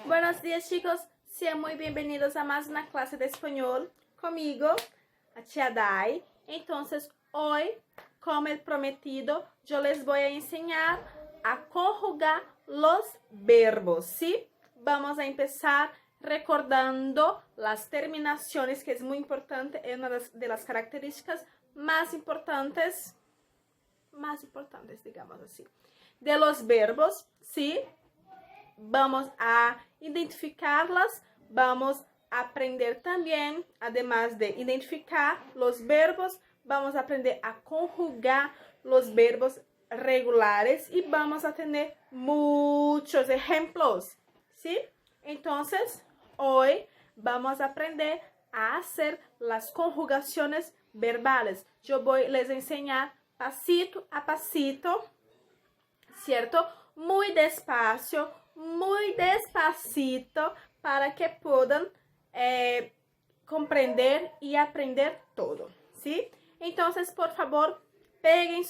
Buenos días, chicos. Sean muy bienvenidos a más una clase de español conmigo, a Tia Dai. Entonces, hoy, como el prometido, yo les voy a enseñar a conjugar los verbos, ¿sí? Vamos a empezar recordando las terminaciones, que es muy importante, es una de las características más importantes, digamos así, de los verbos, ¿sí? Vamos a identificarlas, vamos a aprender también, además de identificar los verbos, vamos a aprender a conjugar los verbos regulares y vamos a tener muchos ejemplos, ¿sí? Entonces, hoy vamos a aprender a hacer las conjugaciones verbales. Yo les enseñar pasito a pasito, ¿cierto? Muy despacito, para que puedan comprender y aprender todo, ¿sí? Entonces, por favor, peguen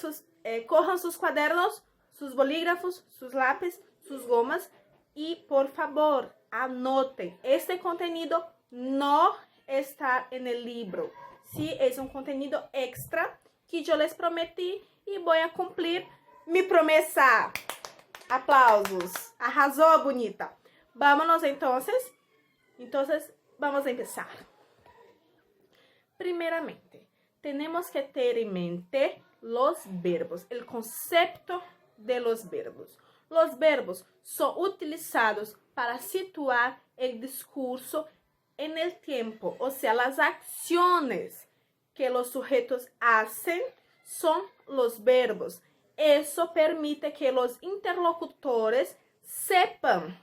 cojan sus cuadernos, sus bolígrafos, sus lápices, sus gomas y, por favor, anoten. Este contenido no está en el libro, ¿sí? Es un contenido extra que yo les prometí y voy a cumplir mi promesa. Aplausos. Arrasó, bonita. Vámonos entonces. Entonces, vamos a empezar. Primeramente, tenemos que tener en mente los verbos, el concepto de los verbos. Los verbos son utilizados para situar el discurso en el tiempo, o sea, las acciones que los sujetos hacen son los verbos. Eso permite que los interlocutores sepan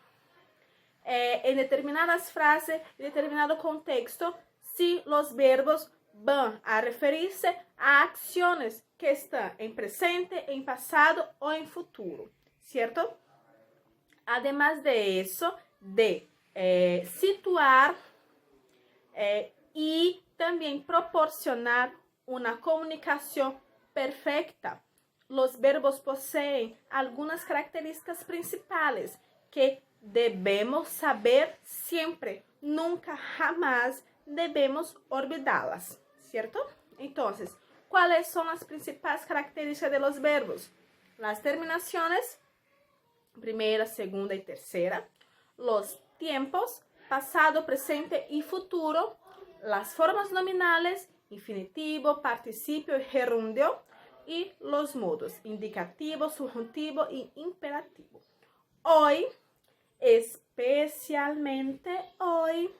en determinadas frases, en determinado contexto, si los verbos van a referirse a acciones que están en presente, en pasado o en futuro, ¿cierto? Además de eso, de situar y también proporcionar una comunicación perfecta. Los verbos poseen algunas características principales que debemos saber siempre, nunca, jamás debemos olvidarlas, ¿cierto? Entonces, ¿cuáles son las principales características de los verbos? Las terminaciones, primera, segunda y tercera, los tiempos, pasado, presente y futuro, las formas nominales, infinitivo, participio y gerundio, y los modos indicativo, subjuntivo y imperativo. Hoy, especialmente hoy,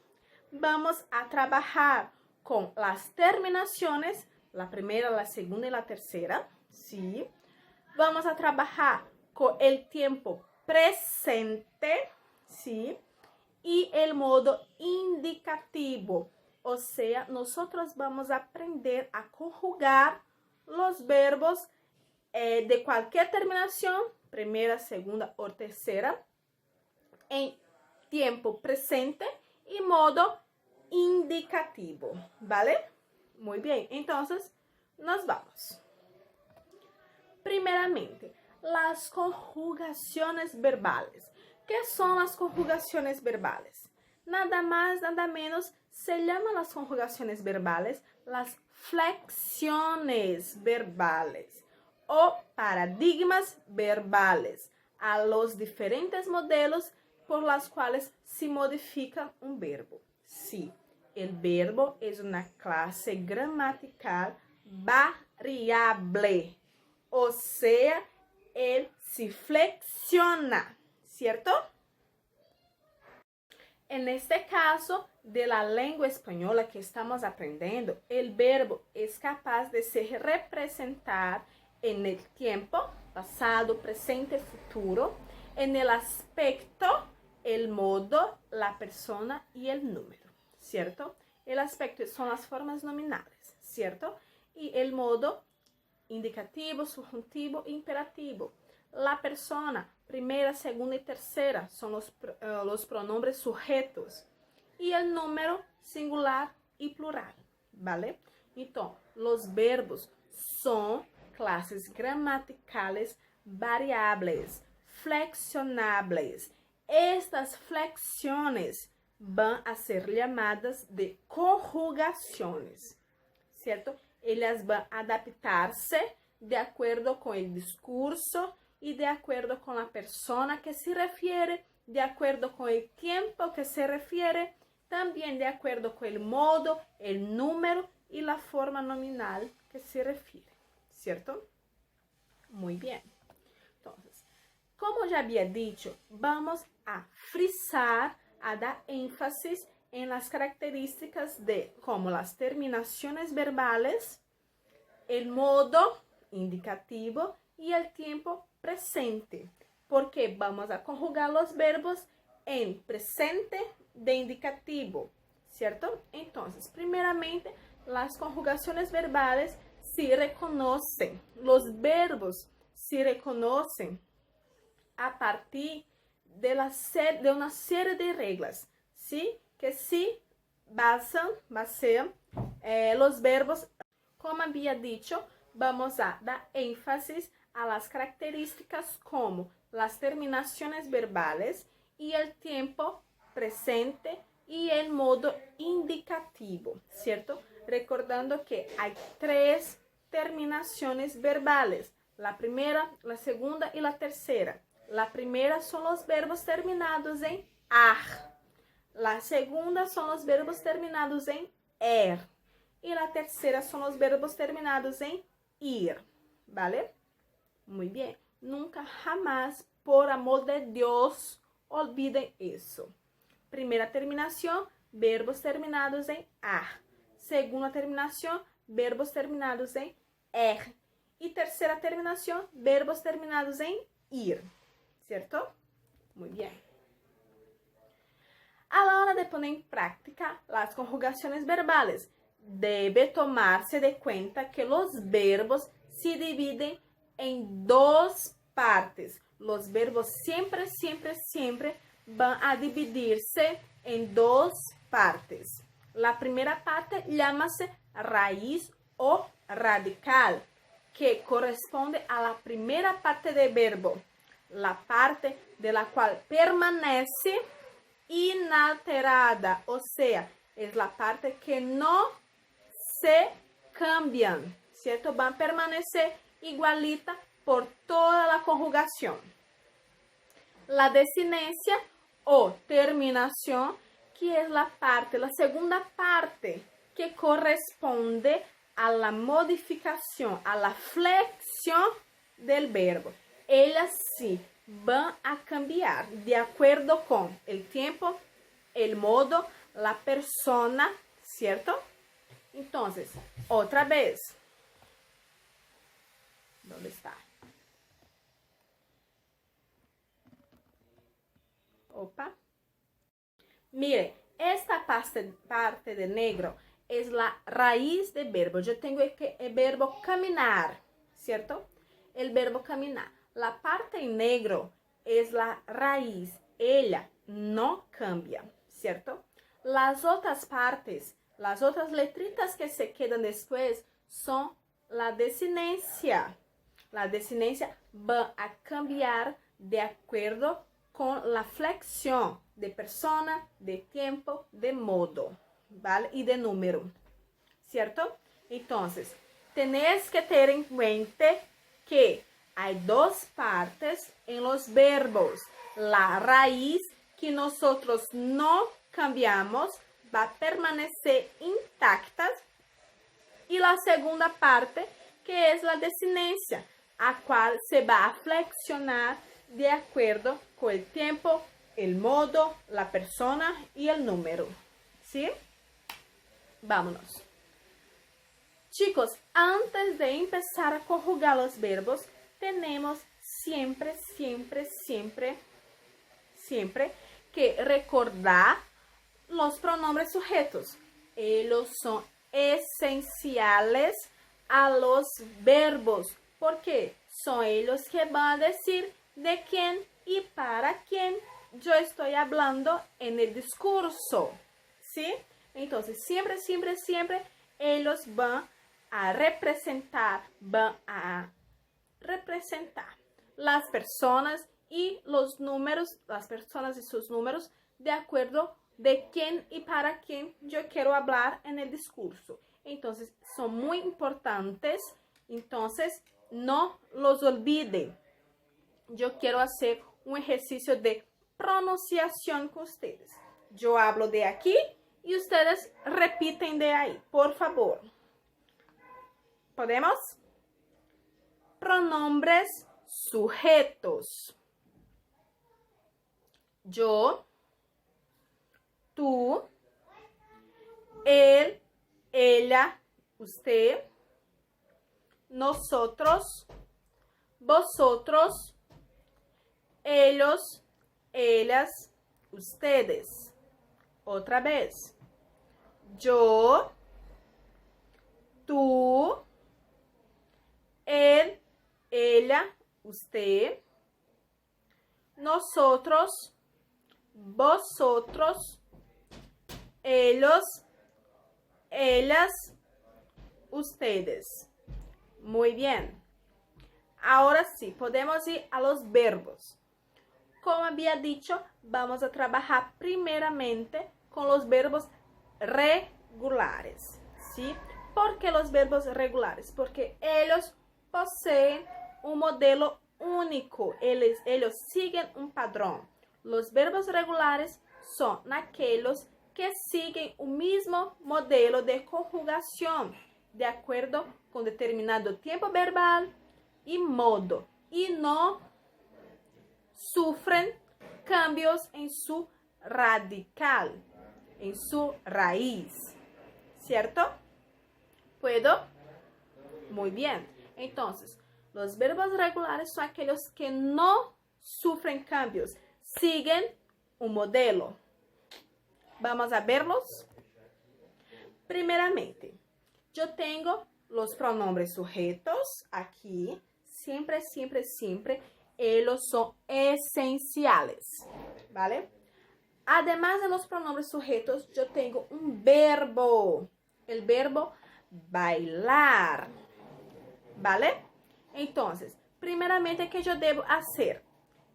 vamos a trabajar con las terminaciones, la primera, la segunda y la tercera, ¿sí? Vamos a trabajar con el tiempo presente, ¿sí? Y el modo indicativo, o sea, nosotros vamos a aprender a conjugar los verbos de cualquier terminación, primera, segunda o tercera, en tiempo presente y modo indicativo, ¿vale? Muy bien, entonces nos vamos. Primeramente, las conjugaciones verbales. ¿Qué son las conjugaciones verbales? Nada más, nada menos, se llaman las conjugaciones verbales las flexiones verbales o paradigmas verbales a los diferentes modelos por los cuales se modifica un verbo. Sí, el verbo es una clase gramatical variable, o sea, él se flexiona, ¿cierto? En este caso de la lengua española que estamos aprendiendo, el verbo es capaz de se representar en el tiempo, pasado, presente, futuro, en el aspecto, el modo, la persona y el número, ¿cierto? El aspecto son las formas nominales, ¿cierto? Y el modo, indicativo, subjuntivo, imperativo. La persona, primera, segunda y tercera, son los pronombres sujetos. Y el número, singular y plural, ¿vale? Entonces, los verbos son clases gramaticales variables, flexionables. estas flexiones van a ser llamadas de conjugaciones, ¿cierto? Ellas van a adaptarse de acuerdo con el discurso y de acuerdo con la persona que se refiere, de acuerdo con el tiempo que se refiere, también de acuerdo con el modo, el número y la forma nominal que se refiere, ¿cierto? Muy bien. Entonces, como ya había dicho, vamos a frisar, a dar énfasis en las características de como las terminaciones verbales, el modo indicativo y el tiempo presente, porque vamos a conjugar los verbos en presente de indicativo, ¿cierto? Entonces, primeramente, las conjugaciones verbales se reconocen, los verbos se reconocen a partir de una serie de reglas, ¿sí? Que se basan los verbos. Como había dicho, vamos a dar énfasis a las características como las terminaciones verbales y el tiempo presente y el modo indicativo, ¿cierto? Recordando que hay 3 terminaciones verbales, la primera, la segunda y la tercera. La primera son los verbos terminados en ar, la segunda son los verbos terminados en er y la tercera son los verbos terminados en ir, ¿vale? Muy bien, nunca jamás, por amor de Dios, olviden eso. Primera terminación, verbos terminados en ar. Segunda terminación, verbos terminados en er. Y tercera terminación, verbos terminados en ir, ¿cierto? Muy bien. A la hora de poner en práctica las conjugaciones verbales, debe tomarse de cuenta que los verbos se dividen en 2 partes. Los verbos siempre, siempre, siempre van a dividirse en 2 partes. La primera parte llámase raíz o radical, que corresponde a la primera parte del verbo, la parte de la cual permanece inalterada, o sea, es la parte que no se cambian, ¿cierto? Van a permanecer igualita por toda la conjugación. La desinencia o terminación, que es la segunda parte que corresponde a la modificación, a la flexión del verbo. Ellas sí van a cambiar de acuerdo con el tiempo, el modo, la persona, ¿cierto? Entonces, otra vez. ¿Dónde está? Opa. Mire, esta parte de negro es la raíz del verbo. Yo tengo el verbo caminar, ¿cierto? El verbo caminar. La parte en negro es la raíz. Ella no cambia, ¿cierto? Las otras partes, las otras letritas que se quedan después son la desinencia. La desinencia va a cambiar de acuerdo con la flexión de persona, de tiempo, de modo, ¿vale? Y de número, ¿cierto? Entonces, tenés que tener en cuenta que hay 2 partes en los verbos. La raíz, que nosotros no cambiamos, va a permanecer intacta. Y la segunda parte, que es la desinencia, a cual se va a flexionar de acuerdo con el tiempo, el modo, la persona y el número, ¿sí? Vámonos. Chicos, antes de empezar a conjugar los verbos, tenemos siempre que recordar los pronombres sujetos. Ellos son esenciales a los verbos, porque son ellos que van a decir de quién y para quién yo estoy hablando en el discurso, ¿sí? Entonces, siempre ellos van a representar las personas y los números, las personas y sus números, de acuerdo de quién y para quién yo quiero hablar en el discurso. Entonces, son muy importantes, entonces no los olviden. Yo quiero hacer un ejercicio de pronunciación con ustedes. Yo hablo de aquí y ustedes repiten de ahí, por favor. ¿Podemos? Pronombres sujetos. Yo, tú, él, ella, usted, nosotros, vosotros, ellos, ellas, ustedes. Otra vez. Yo, tú, él, ella, usted, nosotros, vosotros, ellos, ellas, ustedes. Muy bien. Ahora sí, podemos ir a los verbos. Como había dicho, vamos a trabajar primeramente con los verbos regulares, ¿sí? ¿Por qué los verbos regulares? Porque ellos poseen un modelo único, ellos siguen un padrón. Los verbos regulares son aquellos que siguen un mismo modelo de conjugación, de acuerdo con determinado tiempo verbal y modo, y no sufren cambios en su radical, en su raíz, ¿cierto? ¿Puedo? Muy bien. Entonces, los verbos regulares son aquellos que no sufren cambios, siguen un modelo. Vamos a verlos. Primeramente, yo tengo los pronombres sujetos aquí. Siempre, siempre, siempre, ellos son esenciales, ¿vale? Además de los pronombres sujetos, yo tengo un verbo. El verbo bailar, ¿vale? Entonces, primeramente, ¿qué yo debo hacer?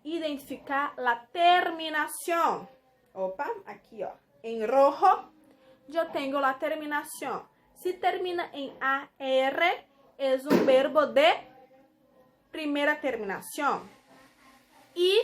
Identificar la terminación. Opa, aquí, ó. En rojo, yo tengo la terminación. Si termina en AR, es un verbo de primera terminación. Y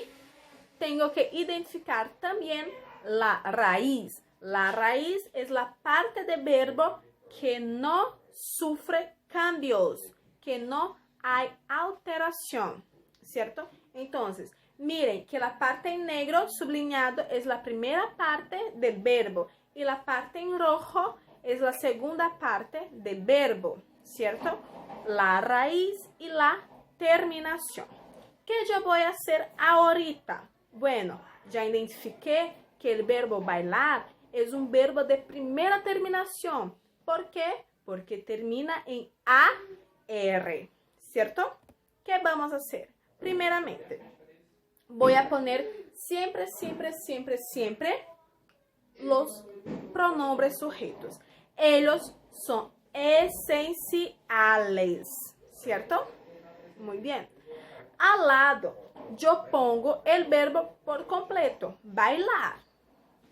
tengo que identificar también la raíz. La raíz es la parte del verbo que no sufre cambios, que no hay alteración, ¿cierto? Entonces, miren que la parte en negro subrayado es la primera parte del verbo y la parte en rojo es la segunda parte del verbo, ¿cierto? La raíz y la terminación. ¿Qué yo voy a hacer ahorita? Bueno, ya identifiqué que el verbo bailar es un verbo de primera terminación. ¿Por qué? Porque termina en AR, ¿cierto? ¿Qué vamos a hacer? Primeramente, voy a poner siempre, siempre, siempre, siempre los pronombres sujetos. Ellos son esenciales, ¿cierto? Muy bien. Al lado, yo pongo el verbo por completo, bailar,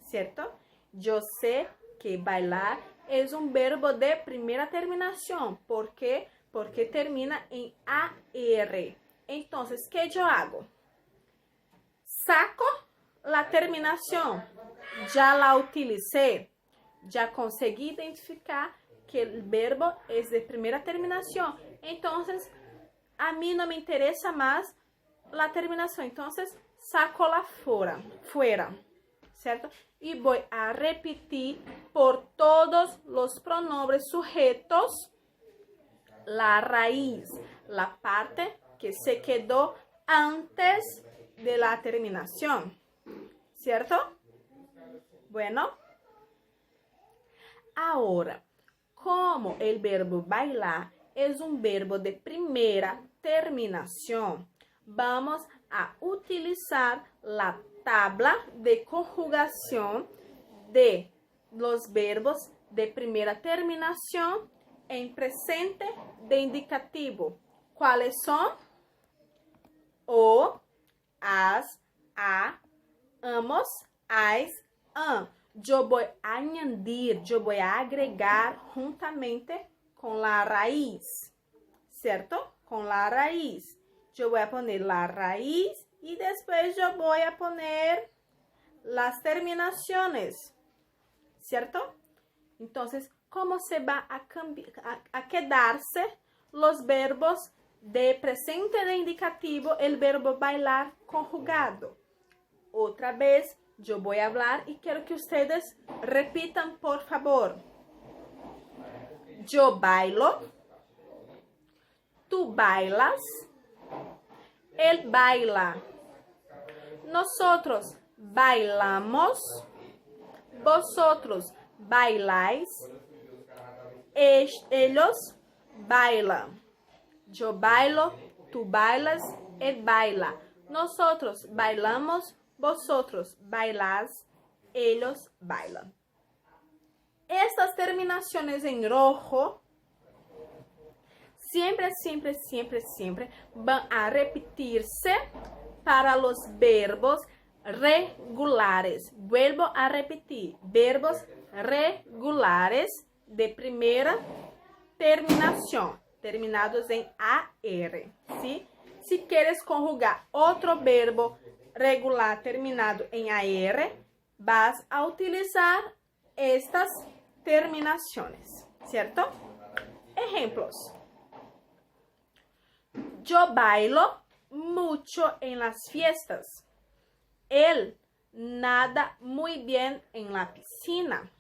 ¿cierto? Yo sé que bailar es un verbo de primera terminación. ¿Por qué? Porque termina en AR. Entonces, ¿qué yo hago? Saco la terminación. Ya la utilicé. Ya conseguí identificar que el verbo es de primera terminación. Entonces, a mí no me interesa más la terminación. Entonces, saco la fuera, ¿cierto? Y voy a repetir por todos los pronombres sujetos la raíz, la parte que se quedó antes de la terminación, ¿cierto? Bueno, ahora, como el verbo bailar es un verbo de primera terminación, vamos a utilizar la tabla de conjugación de los verbos de primera terminación en presente de indicativo. ¿Cuáles son? O, as, a, amos, as, an. Yo voy a añadir, yo voy a agregar juntamente con la raíz, ¿cierto? Con la raíz. Yo voy a poner la raíz y después yo voy a poner las terminaciones, ¿cierto? Entonces, ¿cómo se va a quedarse los verbos de presente de indicativo, el verbo bailar conjugado? Otra vez, yo voy a hablar y quiero que ustedes repitan, por favor. Yo bailo, tú bailas, él baila, nosotros bailamos, vosotros bailáis, ellos bailan. Yo bailo, tú bailas, él baila. Nosotros bailamos, vosotros bailás, ellos bailan. Estas terminaciones en rojo siempre van a repetirse para los verbos regulares. Vuelvo a repetir, verbos regulares de primera terminación, terminados en AR, ¿sí? Si quieres conjugar otro verbo regular terminado en AR, vas a utilizar estas terminaciones, ¿cierto? Ejemplos. Yo bailo mucho en las fiestas. Él nada muy bien en la piscina.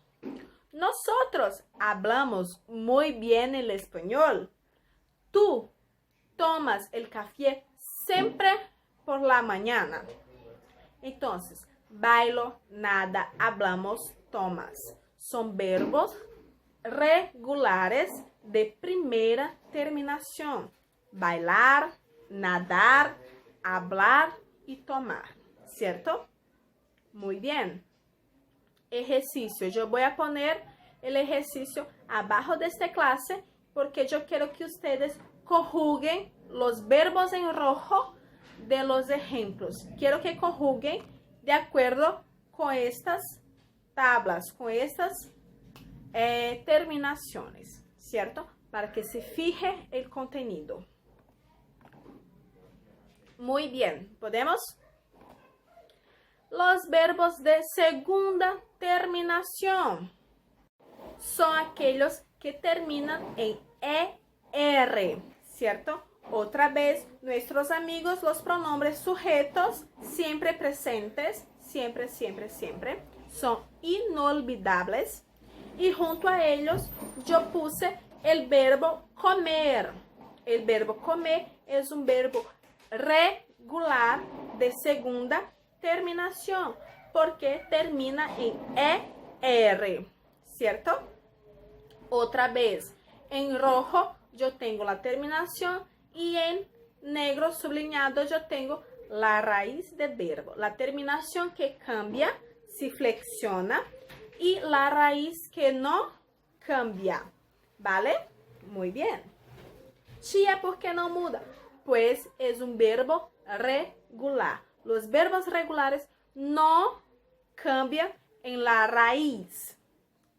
Nosotros hablamos muy bien el español. Tú tomas el café siempre por la mañana. Entonces, bailo, nada, hablamos, tomas. Son verbos regulares de primera terminación. Bailar, nadar, hablar y tomar, ¿cierto? Muy bien. Ejercicio. Yo voy a poner el ejercicio abajo de esta clase porque yo quiero que ustedes conjuguen los verbos en rojo de los ejemplos. Quiero que conjuguen de acuerdo con estas tablas, con estas terminaciones, ¿cierto? Para que se fije el contenido. Muy bien, ¿podemos? Los verbos de segunda terminación son aquellos que terminan en ER, ¿cierto? Otra vez, nuestros amigos, los pronombres sujetos, siempre presentes, siempre, son inolvidables. Y junto a ellos, yo puse el verbo comer. El verbo comer es un verbo regular de segunda terminación, porque termina en ER, ¿cierto? Otra vez, en rojo yo tengo la terminación y en negro subrayado yo tengo la raíz del verbo. La terminación que cambia se flexiona y la raíz que no cambia, ¿vale? Muy bien. Tia, ¿por qué no muda? Pues es un verbo regular. Los verbos regulares no cambian en la raíz,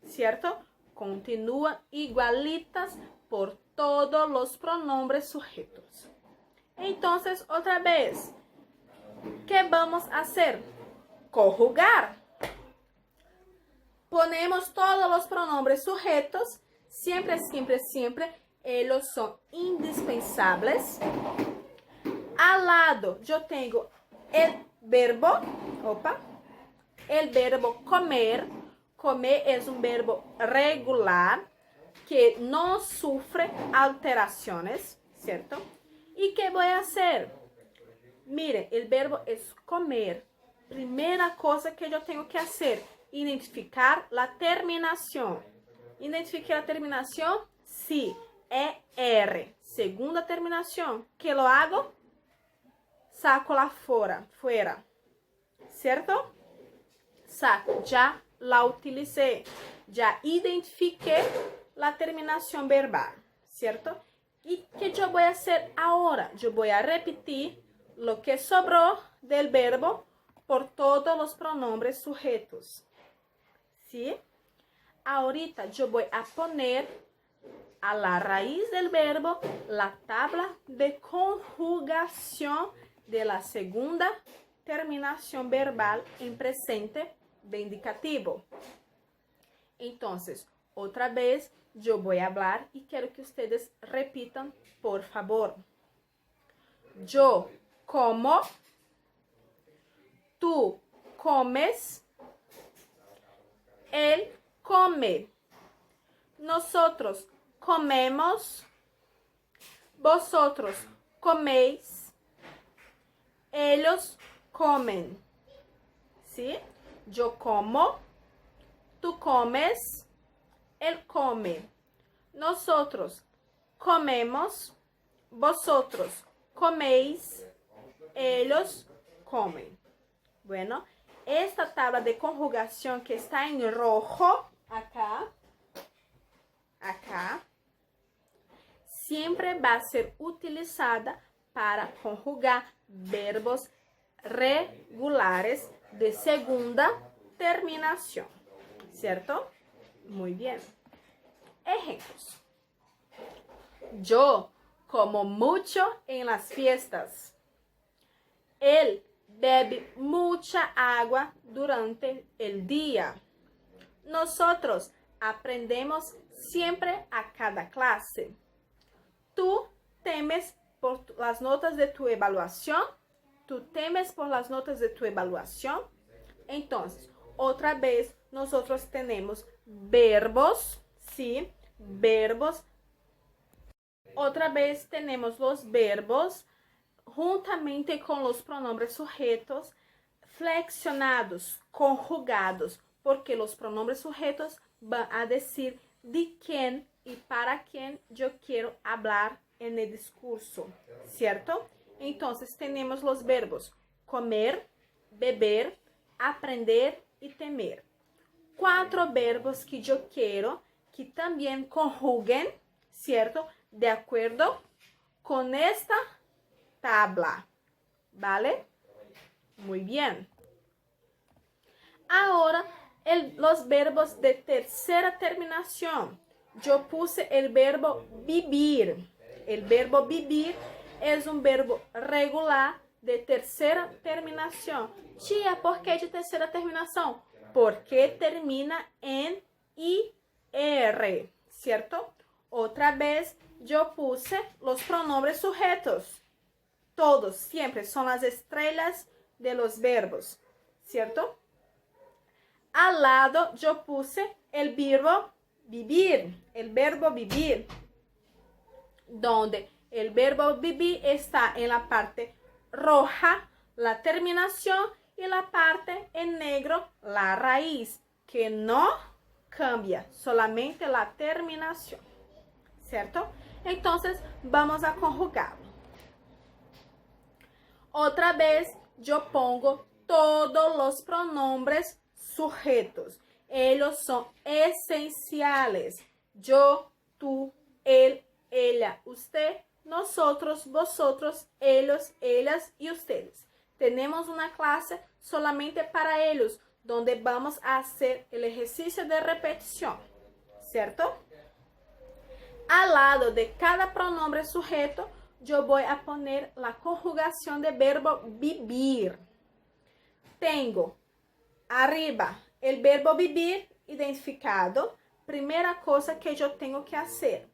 ¿cierto? Continúan igualitas por todos los pronombres sujetos. Entonces, otra vez, ¿qué vamos a hacer? Conjugar. Ponemos todos los pronombres sujetos, siempre, ellos son indispensables. Al lado yo tengo el verbo comer. Comer es un verbo regular que no sufre alteraciones, ¿cierto? ¿Y qué voy a hacer? Mire, el verbo es comer. Primera cosa que yo tengo que hacer, identificar la terminación. ¿Identifiqué la terminación? Sí, ER. Segunda terminación. ¿Qué lo hago? Saco la fuera, ¿cierto? Saco, ya la utilicé, ya identifiqué la terminación verbal, ¿cierto? ¿Y qué yo voy a hacer ahora? Yo voy a repetir lo que sobró del verbo por todos los pronombres sujetos. ¿Sí? Ahorita yo voy a poner a la raíz del verbo la tabla de conjugación de la segunda terminación verbal en presente de indicativo. Entonces, otra vez yo voy a hablar y quiero que ustedes repitan, por favor. Yo como, tú comes, él come, nosotros comemos, vosotros coméis, ellos comen. ¿Sí? Yo como, tú comes, él come, nosotros comemos, vosotros coméis, ellos comen. Bueno, esta tabla de conjugación que está en rojo, acá, siempre va a ser utilizada para conjugar verbos regulares de segunda terminación, ¿cierto? Muy bien. Ejemplos. Yo como mucho en las fiestas. Él bebe mucha agua durante el día. Nosotros aprendemos siempre a cada clase. Tú temes por las notas de tu evaluación. Tú temes por las notas de tu evaluación. Entonces, otra vez nosotros tenemos verbos, ¿sí? Verbos. Otra vez tenemos los verbos juntamente con los pronombres sujetos flexionados, conjugados, porque los pronombres sujetos van a decir de quién y para quién yo quiero hablar en el discurso, ¿cierto? Entonces tenemos los verbos comer, beber, aprender y temer. 4 verbos que yo quiero que también conjuguen, ¿cierto? De acuerdo con esta tabla, ¿vale? Muy bien. Ahora, los verbos de tercera terminación. Yo puse el verbo vivir. El verbo vivir es un verbo regular de tercera terminación. Tia, ¿por qué de tercera terminación? Porque termina en IR, ¿cierto? Otra vez, yo puse los pronombres sujetos. Todos, siempre, son las estrellas de los verbos, ¿cierto? Al lado yo puse el verbo vivir, donde el verbo vivir está en la parte roja, la terminación, y la parte en negro, la raíz, que no cambia, solamente la terminación, ¿cierto? Entonces, vamos a conjugarlo. Otra vez, yo pongo todos los pronombres sujetos. Ellos son esenciales. Yo, tú, él, ella, usted, nosotros, vosotros, ellos, ellas y ustedes. Tenemos una clase solamente para ellos, donde vamos a hacer el ejercicio de repetición, ¿cierto? Al lado de cada pronombre sujeto, yo voy a poner la conjugación del verbo vivir. Tengo arriba el verbo vivir identificado. Primera cosa que yo tengo que hacer,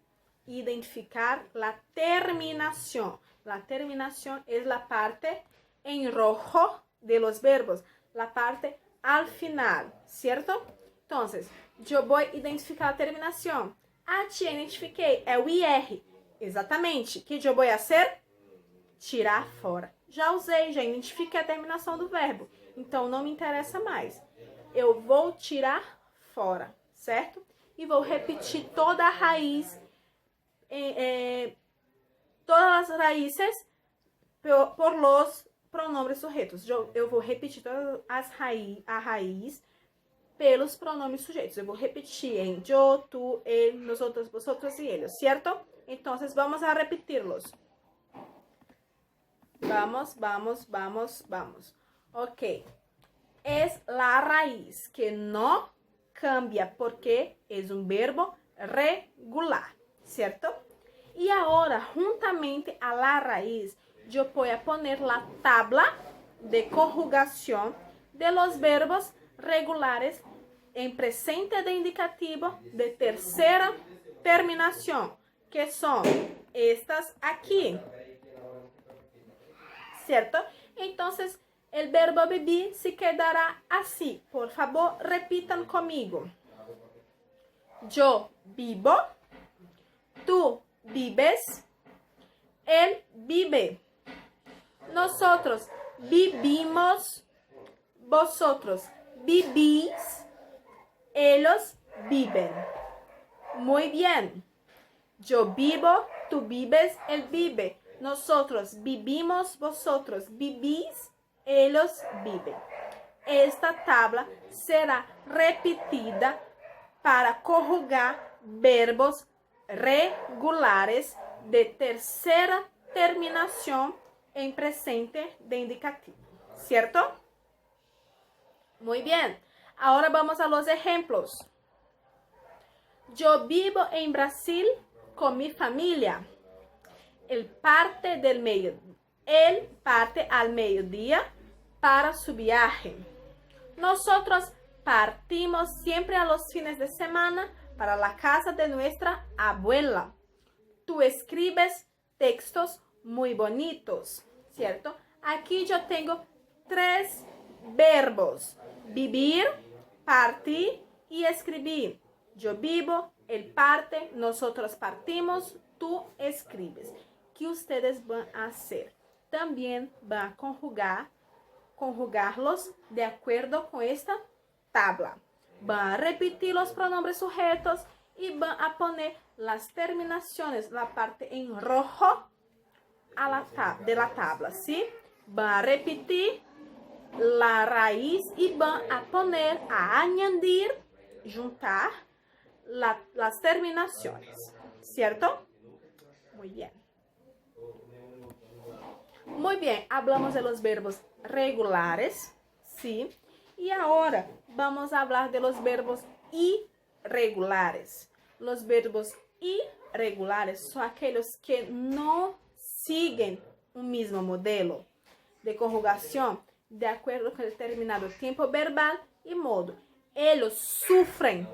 identificar la terminación. La terminación es la parte en rojo de los verbos, la parte al final, ¿cierto? Entonces, yo voy a identificar a terminação. Ah, tia, identifiquei, é o IR. Exatamente. O que eu vou fazer? Tirar fora. Já usei, já identifiquei a terminação do verbo. Então, não me interessa mais. Eu vou tirar fora, certo? E vou repetir toda a raiz, todas as raízes por los pronombres sujetos. Eu vou repetir todas a raiz pelos pronomes sujeitos. Eu vou repetir em yo, tu, ele, nosotros, vosotros e eles, certo? Então, vamos a repetirlos. Vamos, vamos, vamos, vamos. Ok. Es la raíz que no cambia porque es un verbo regular, ¿cierto? Y ahora, juntamente a la raíz, yo voy a poner la tabla de conjugación de los verbos regulares en presente de indicativo de tercera terminación, que son estas aquí, ¿cierto? Entonces, el verbo vivir se quedará así. Por favor, repitan conmigo. Yo vivo, tú vives, él vive. Nosotros vivimos, vosotros vivís, ellos viven. Muy bien. Yo vivo, tú vives, él vive. Nosotros vivimos, vosotros vivís, ellos viven. Esta tabla será repetida para conjugar verbos regulares de tercera terminación en presente de indicativo, ¿cierto? Muy bien. Ahora vamos a los ejemplos. Yo vivo en Brasil con mi familia. Él parte al mediodía para su viaje. Nosotros partimos siempre a los fines de semana para la casa de nuestra abuela. Tú escribes textos muy bonitos, ¿cierto? Aquí yo tengo 3 verbos: vivir, partir y escribir. Yo vivo, él parte, nosotros partimos, tú escribes. ¿Qué ustedes van a hacer? También van a conjugarlos de acuerdo con esta tabla. Van a repetir los pronombres sujetos y van a poner las terminaciones, la parte en rojo de la tabla, ¿sí? Van a repetir la raíz y van a añadir, juntar las terminaciones, ¿cierto? Muy bien. Muy bien, hablamos de los verbos regulares, ¿sí? Y ahora vamos a hablar de los verbos irregulares. Los verbos irregulares son aquellos que no siguen un mismo modelo de conjugación de acuerdo con determinado tiempo verbal y modo. Ellos sufren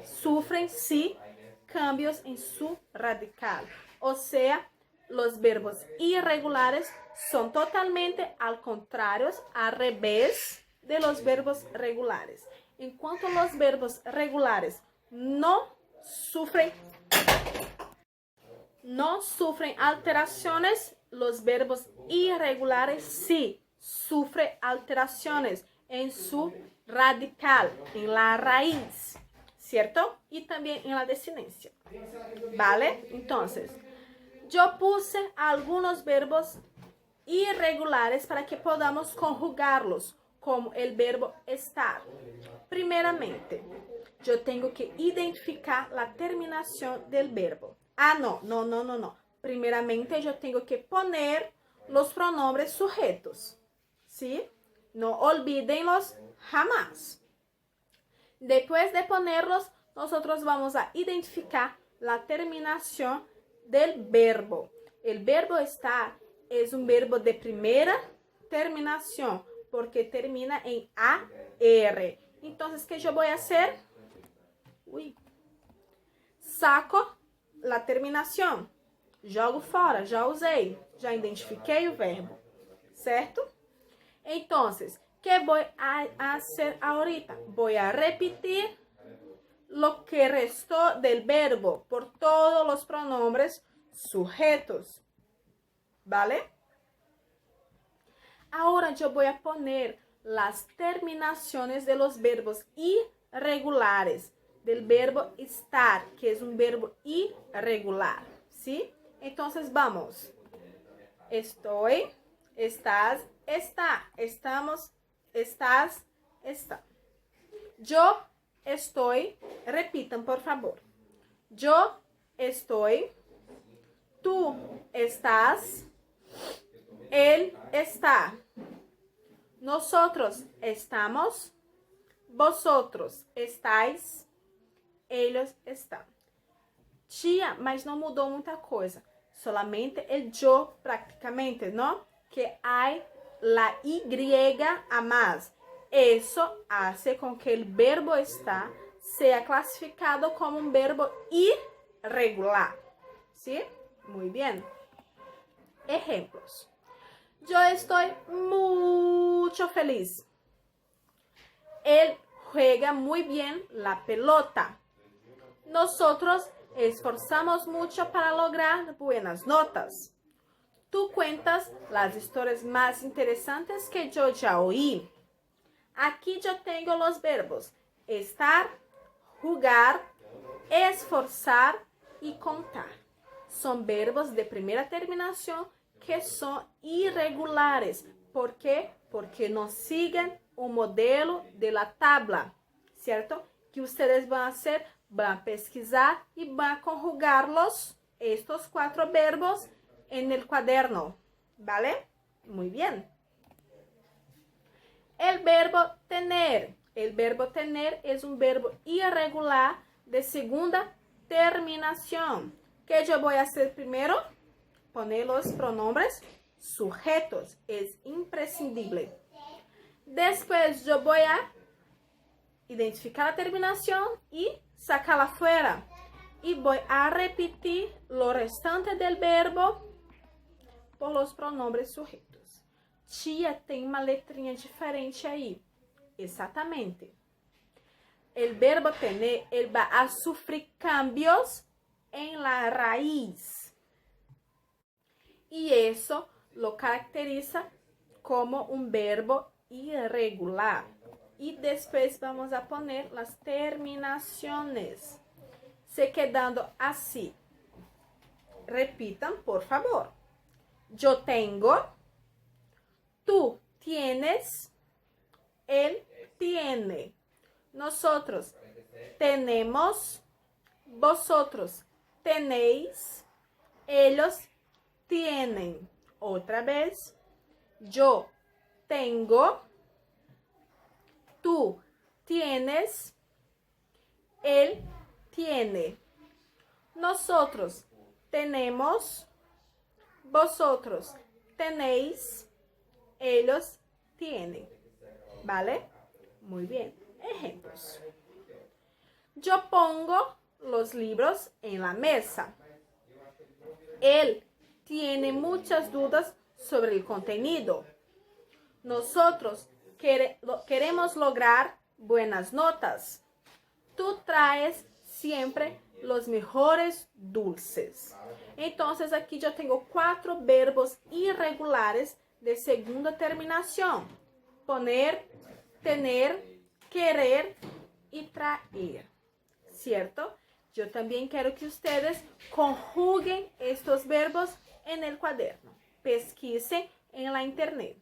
sí cambios en su radical. O sea, los verbos irregulares son totalmente al contrario, al revés de los verbos regulares. En cuanto a los verbos regulares no sufren alteraciones, los verbos irregulares sí sufren alteraciones en su radical, en la raíz, ¿cierto? Y también en la desinencia, ¿vale? Entonces, yo puse algunos verbos irregulares para que podamos conjugarlos, como el verbo estar. Primeramente, yo tengo que identificar la terminación del verbo. No. Primeramente, yo tengo que poner los pronombres sujetos, ¿sí? No olvídenlos jamás. Después de ponerlos, nosotros vamos a identificar la terminación del verbo. El verbo estar es un verbo de primera terminación porque termina en AR. Entonces, ¿qué yo voy a hacer? Saco la terminação, jogo fora, já usei, já identifiquei o verbo, certo? Então, ¿qué voy a hacer ahorita? Voy a repetir lo que restó del verbo por todos los pronombres sujetos, ¿vale? Ahora yo voy a poner las terminaciones de los verbos irregulares, del verbo estar, que es un verbo irregular, ¿sí? Entonces vamos. Estoy, estás, está, estamos, estás, está. Yo estoy, repitan por favor. Yo estoy, tú estás, Él está. Nosotros estamos. Vosotros estáis. Ellos están. Tia, mas não mudou muita coisa. Solamente el yo prácticamente, ¿no? Que hay la Y a más. Eso hace con que el verbo está sea clasificado como un verbo irregular. ¿Sí? Muy bien. Ejemplos. Yo estoy mucho feliz. Él juega muy bien la pelota. Nosotros esforzamos mucho para lograr buenas notas. Tú cuentas las historias más interesantes que yo ya oí. Aquí yo tengo los verbos estar, jugar, esforzar y contar. Son verbos de primera terminación que son irregulares. ¿Por qué? Porque no siguen un modelo de la tabla, ¿cierto? Que ustedes van a hacer, van a pesquisar y van a conjugarlos, estos 4 verbos, en el cuaderno, ¿vale? Muy bien. El verbo tener. El verbo tener es un verbo irregular de segunda terminación. ¿Qué yo voy a hacer primero? Poner los pronombres sujetos. Es imprescindible. Después yo voy a identificar la terminación y sacarla fuera. Y voy a repetir lo restante del verbo por los pronombres sujetos. Tia, tem uma letrinha diferente aí. Exatamente. El verbo tener, él va a sufrir cambios en la raíz. Y eso lo caracteriza como un verbo irregular. Y después vamos a poner las terminaciones. Se quedando así. Repitan, por favor. Yo tengo. Tú tienes. Él tiene. Nosotros tenemos. Vosotros tenéis. Ellos tienen. Otra vez. Yo tengo. Tú tienes. Él tiene. Nosotros tenemos. Vosotros tenéis. Ellos tienen. ¿Vale? Muy bien. Ejemplos. Yo pongo los libros en la mesa. Él tiene muchas dudas sobre el contenido. Nosotros queremos lograr buenas notas. Tú traes siempre los mejores dulces. Entonces aquí yo tengo 4 verbos irregulares de segunda terminación. Poner, tener, querer y traer. ¿Cierto? Yo también quiero que ustedes conjuguen estos verbos en el cuaderno. Pesquisen en la internet.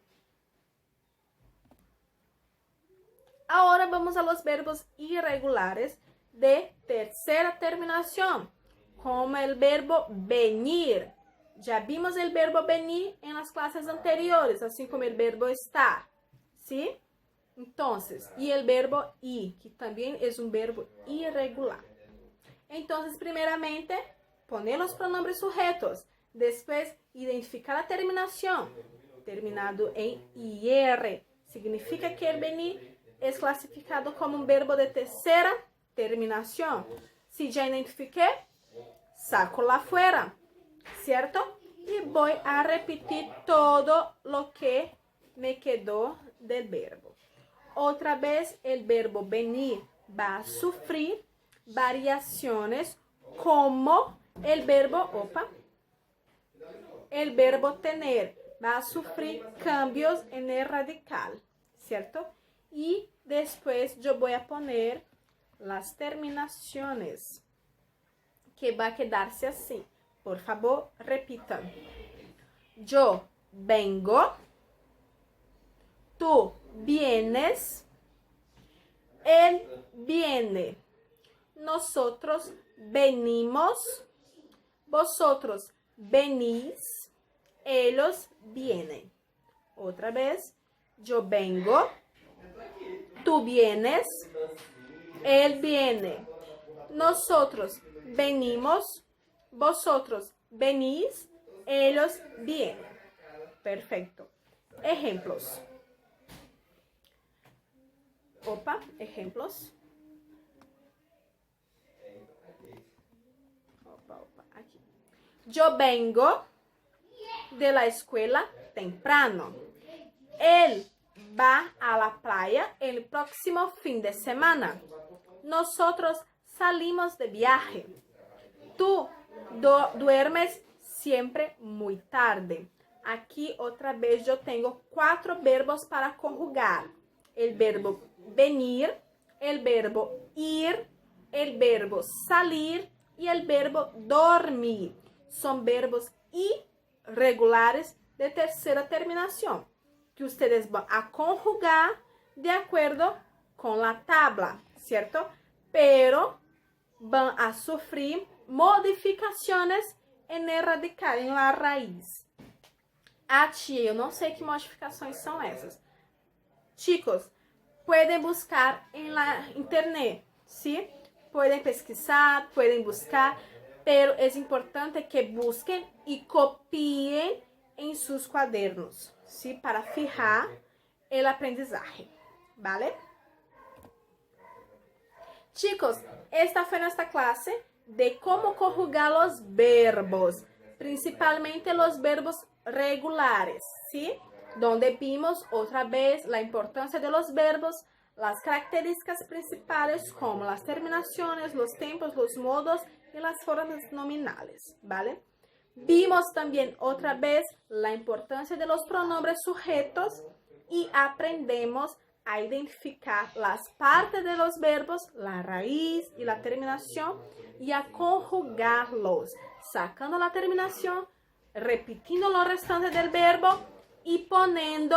Ahora vamos a los verbos irregulares de tercera terminación, como el verbo venir. Ya vimos el verbo venir en las clases anteriores, así como el verbo estar, ¿sí? Entonces, y el verbo ir, que también es un verbo irregular. Entonces, primeramente, poner los pronombres sujetos. Después, identificar la terminación. Terminado en IR. Significa que el venir es clasificado como un verbo de tercera terminación. Si ya identifiqué, saco la fuera. ¿Cierto? Y voy a repetir todo lo que me quedó del verbo. Otra vez, el verbo venir va a sufrir variaciones como el verbo, el verbo tener va a sufrir cambios en el radical, ¿cierto? Y después yo voy a poner las terminaciones, que va a quedarse así. Por favor, repitan. Yo vengo. Tú vienes. Él viene. Nosotros venimos. Vosotros venís. ellos vienen. Otra vez, yo vengo, tú vienes, él viene, nosotros venimos, vosotros venís, ellos vienen. Perfecto. Ejemplos. Opa, ejemplos. Opa, aquí. Yo vengo de la escuela temprano. Él va a la playa el próximo fin de semana. Nosotros salimos de viaje. Tú duermes siempre muy tarde. Aquí otra vez yo tengo 4 verbos para conjugar. El verbo venir, el verbo ir, el verbo salir y el verbo dormir. Son verbos irregulares de tercera terminación que ustedes van a conjugar de acuerdo con la tabla, ¿cierto? Pero van a sufrir modificaciones en el radical, en la raíz. Ah, tia, eu não sei que modificações são essas. Chicos, pueden buscar en la internet, ¿sí? Pueden pesquisar, pueden buscar, pero es importante que busquen y copien en sus cuadernos, ¿sí? Para fijar el aprendizaje, ¿vale? Chicos, esta fue nuestra clase de cómo conjugar los verbos, principalmente los verbos regulares, ¿sí? Donde vimos otra vez la importancia de los verbos, las características principales como las terminaciones, los tiempos, los modos y las formas nominales, ¿vale? Vimos también otra vez la importancia de los pronombres sujetos y aprendemos a identificar las partes de los verbos, la raíz y la terminación y a conjugarlos, sacando la terminación, repitiendo lo restante del verbo y poniendo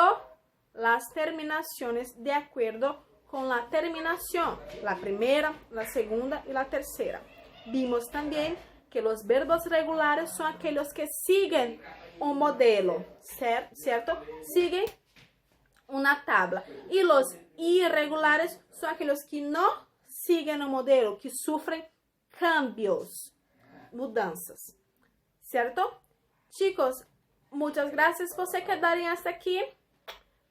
las terminaciones de acuerdo con la terminación, la primera, la segunda y la tercera. Vimos también que los verbos regulares son aquellos que siguen un modelo, ¿cierto? Siguen una tabla. Y los irregulares son aquellos que no siguen un modelo, que sufren cambios, mudanzas, ¿cierto? Chicos, muchas gracias por se quedarem hasta aquí.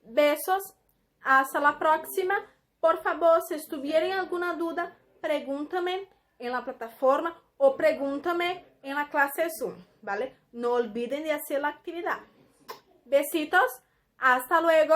Besos. Hasta la próxima. Por favor, si tuvieran alguna duda, pregúntame en la plataforma o pregúntame en la clase Zoom, ¿vale? No olviden de hacer la actividad. Besitos. Hasta luego.